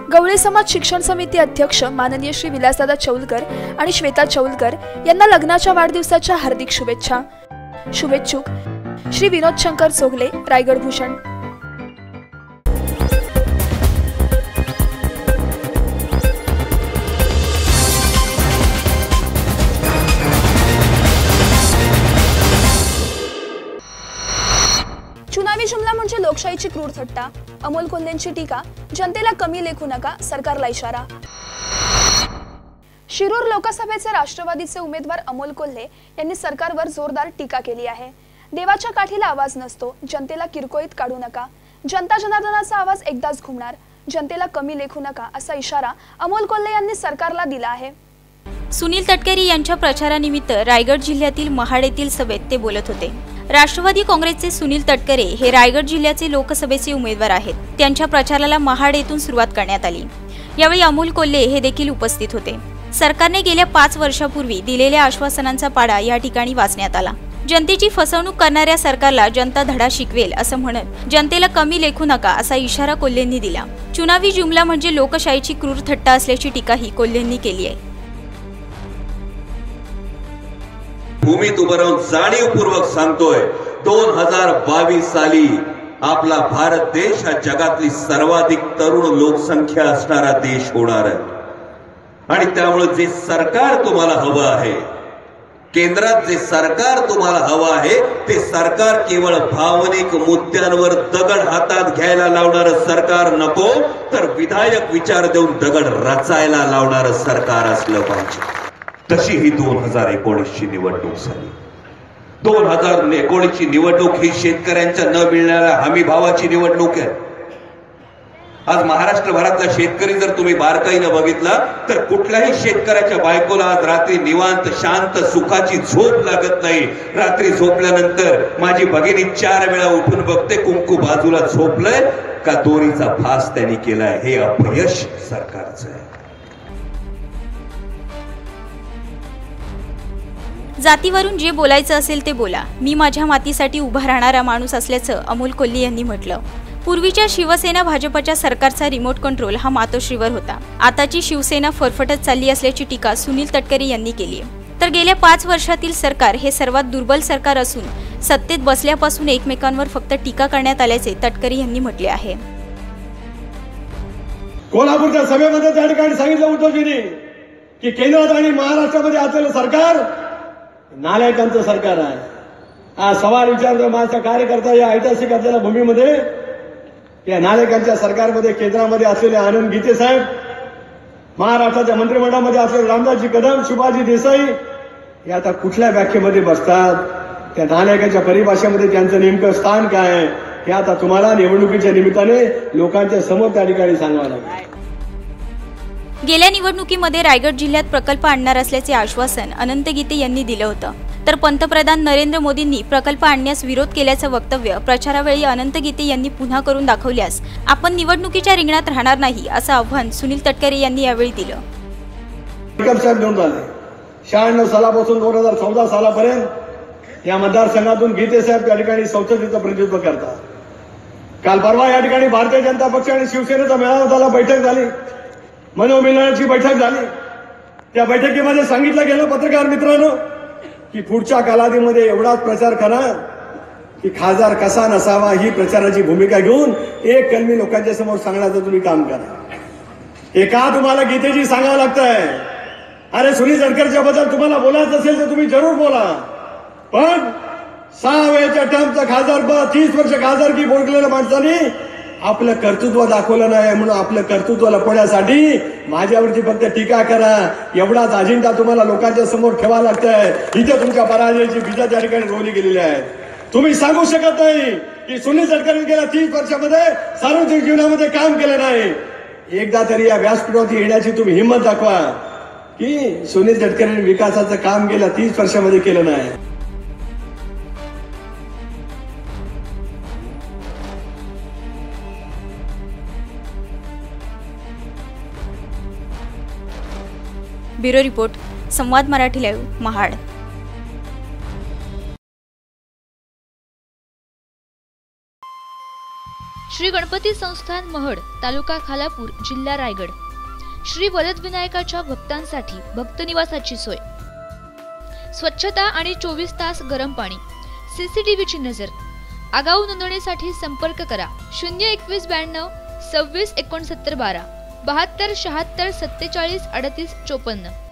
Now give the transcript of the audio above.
गवळी समाज शिक्षण समिती अध्यक्ष माननीय श्री विलासदादा चौलकर आणि श्वेता चौलकर यांना लग्नाच्या वाढदिवसाच्या हार्दिक शुभेच्छा। शुभेच्छुक श्री विनोद शंकर चोगले, रायगड भूषण। चुनावी जुमला म्हणजे लोकशाहीची क्रूर थट्टा, अमोल कोल्हेंची टीका, जनतेला कमी लेखू नका, सरकारला इशारा। शिरूर लोकसभेचे राष्ट्रवादीचे उमेदवार अमोल कोल्हे यांनी सरकारवर जोरदार टीका केली आहे। देवाच्या काठीला आवाज नसतो, जनतेला किरकोळीत काढू नका, जनता जनार्दनाचा आवाज एकदाच घुमणार, जनतेला कमी लेखू नका असा इशारा अमोल कोल्हे यांनी सरकारला दिला आहे। सुनील तटकरे यांच्या प्रचारानिमित्त रायगड जिल्ह्यातील महाड येथील सभेत ते बोलत होते। राष्ट्रवादी काँग्रेसचे सुनील तटकरे हे रायगड जिल्ह्याचे लोकसभेचे उमेदवार आहेत। त्यांच्या प्रचाराला महाड येथून सुरुवात करण्यात आली। यावेळी अमोल कोल्हे हे देखील उपस्थित होते। सरकारने गेल्या 5 वर्षापूर्वी दिलेल्या आश्वासनांचा पाढा या ठिकाणी वाचण्यात आला। जनतेची फसवणूक करणाऱ्या सरकारला जनता धडा शिकवेल असं म्हणत जनतेला कमी लेखू नका असा इशारा कोल्हेंनी दिला। चुनावी जुमला म्हणजे लोकशाहीची क्रूर थट्टा असल्याची टीकाही कोल्हेंनी केली आहे। भूमीत उभं राहून जाणीवपूर्वक सांगतोय 2022 साली आपला भारत देश हा जगातली सर्वाधिक तरुण लोकसंख्या असणारा देश होणार आहे। आणि त्यामुळे जे सरकार तुम्हाला हवं आहे, केंद्रात जे सरकार तुम्हाला हवं आहे, ते सरकार केवळ भावनिक मुद्द्यांवर दगड हातात घ्यायला लावणारं सरकार नको, तर विधायक विचार देऊन दगड रचायला लावणारं सरकार असलं पाहिजे। तशी ही 2019 ची निवडणूक झाली। 2019 ची निवडणूक ही शेतकऱ्यांच्या न मिळणाऱ्या हमी भावाची निवडणूक आहे। आज महाराष्ट्रभरातला शेतकरी जर तुम्ही बारकाईने बघितला तर कुठल्याही शेतकऱ्याच्या बायकोला आज रात्री निवांत शांत सुखाची झोप लागत नाही। रात्री झोपल्यानंतर माझी भगिनी 4 वेळा उठून बघते कुंकू बाजूला झोपलंय का दोरीचा फास त्यांनी केलाय। हे अपयश सरकारचं आहे। जातीवरून जे बोलायचं असेल ते बोला, मी माझ्या मातीसाठी उभा राहणारा माणूस असल्याचं अमोल कोल्हे यांनी म्हटलं। पूर्वीच्या शिवसेना भाजपच्या सरकारचा रिमोट कंट्रोल हा मातोश्रीवर होता। आताची शिवसेना फरफटत चालली असल्याची टीका सुनील तटकरे यांनी केली आहे। तर गेल्या 5 वर्षातील सरकार हे सर्वात दुर्बल सरकार असून सत्तेत बसल्यापासून एकमेकांवर फक्त टीका करण्यात आल्याचे तटकरे यांनी म्हटले आहे। कोल्हापूरच्या सभेमध्ये त्या ठिकाणी सांगितलं उद्धवजींनी की केंद्रात आणि महाराष्ट्रामध्ये असलेलं सरकार नालायकांचं सरकार आहे। हा सवाल विचारतो माझ्या कार्यकर्ता या ऐतिहासिक असलेल्या भूमीमध्ये या नालायकांच्या सरकारमध्ये केंद्रामध्ये असलेले आनंद गीते साहेब, महाराष्ट्राच्या मंत्रिमंडळामध्ये असलेले रामदासजी कदम, सुभाषजी देसाई हे आता कुठल्या व्याख्येमध्ये बसतात, त्या नालायकांच्या परिभाषेमध्ये त्यांचं नेमकं स्थान काय आहे हे आता तुम्हाला निवडणुकीच्या निमित्ताने लोकांच्या समोर त्या ठिकाणी सांगावं लागेल। गेल्या निवडणुकीमध्ये रायगड जिल्ह्यात प्रकल्प आणणार असल्याचे आश्वासन अनंत गीते यांनी दिलं होतं। तर पंतप्रधान नरेंद्र मोदींनी प्रकल्प आणण्यास विरोध केल्याचं वक्तव्य प्रचारावेळी अनंत गीते यांनी पुन्हा करून दाखवल्यास आपण निवडणुकीच्या रिंगणात राहणार नाही असं आव्हान सुनील तटकरे यांनी यावेळी दिलं। 96 सालापासून 2014 सालापर्यंत या मतदारसंघातून गीते साहेब त्या ठिकाणी संसदेचं प्रतिनिधित्व करतात। काल परवा या ठिकाणी भारतीय जनता पक्ष आणि शिवसेनेचा मेळावा झाला, बैठक झाली, मनोमिलनाची बैठक झाली। त्या बैठकीमध्ये सांगितलं गेलं पत्रकार मित्रांनो की पुढच्या कालावधीमध्ये एवढाच प्रचार करा की खासदार कसा नसावा ही प्रचाराची भूमिका घेऊन एक कलमी लोकांच्या समोर सांगण्याचं तुम्ही काम करा। हे का तुम्हाला गीतेजी सांगावं लागतंय? अरे सुनील तटकरेच्या बद्दल तुम्हाला बोलायचं असेल तर तुम्ही जरूर बोला, पण 6 वेळच्या टर्मचा खासदार 30 वर्ष खासदारकी भोगलेल्या माणसाने आपलं कर्तृत्व दाखवलं नाही म्हणून आपलं कर्तृत्व लपवण्यासाठी माझ्यावरची फक्त टीका करा एवढाच अजेंडा तुम्हाला लोकांच्या समोर ठेवावा लागतंय। इथे तुमच्या पराजयाची बीजा त्या ठिकाणी रोवली गेलेली आहेत। तुम्ही सांगू शकत नाही की सुनील तटकरे गेल्या 30 वर्षामध्ये सार्वजनिक जीवनामध्ये काम केलं नाही। एकदा तरी या व्यासपीठावरती येण्याची तुम्ही हिंमत दाखवा की सुनील तटकरेंनी विकासाचं काम गेल्या 30 वर्षामध्ये केलं नाही। ब्युरो रिपोर्ट, संवाद मराठी लाईव्ह, महाड। श्री गणपती संस्थान महड, तालुका खालापूर, जिल्हा रायगड। श्री वरदविनायकाच्या भक्तांसाठी भक्तनिवासाची सोय, स्वच्छता आणि 24 तास गरम पाणी, सीसीटीव्हीची नजर। आगाऊ नोंदणीसाठी संपर्क करा 021 92 26 69 12 72 76 47 38 54।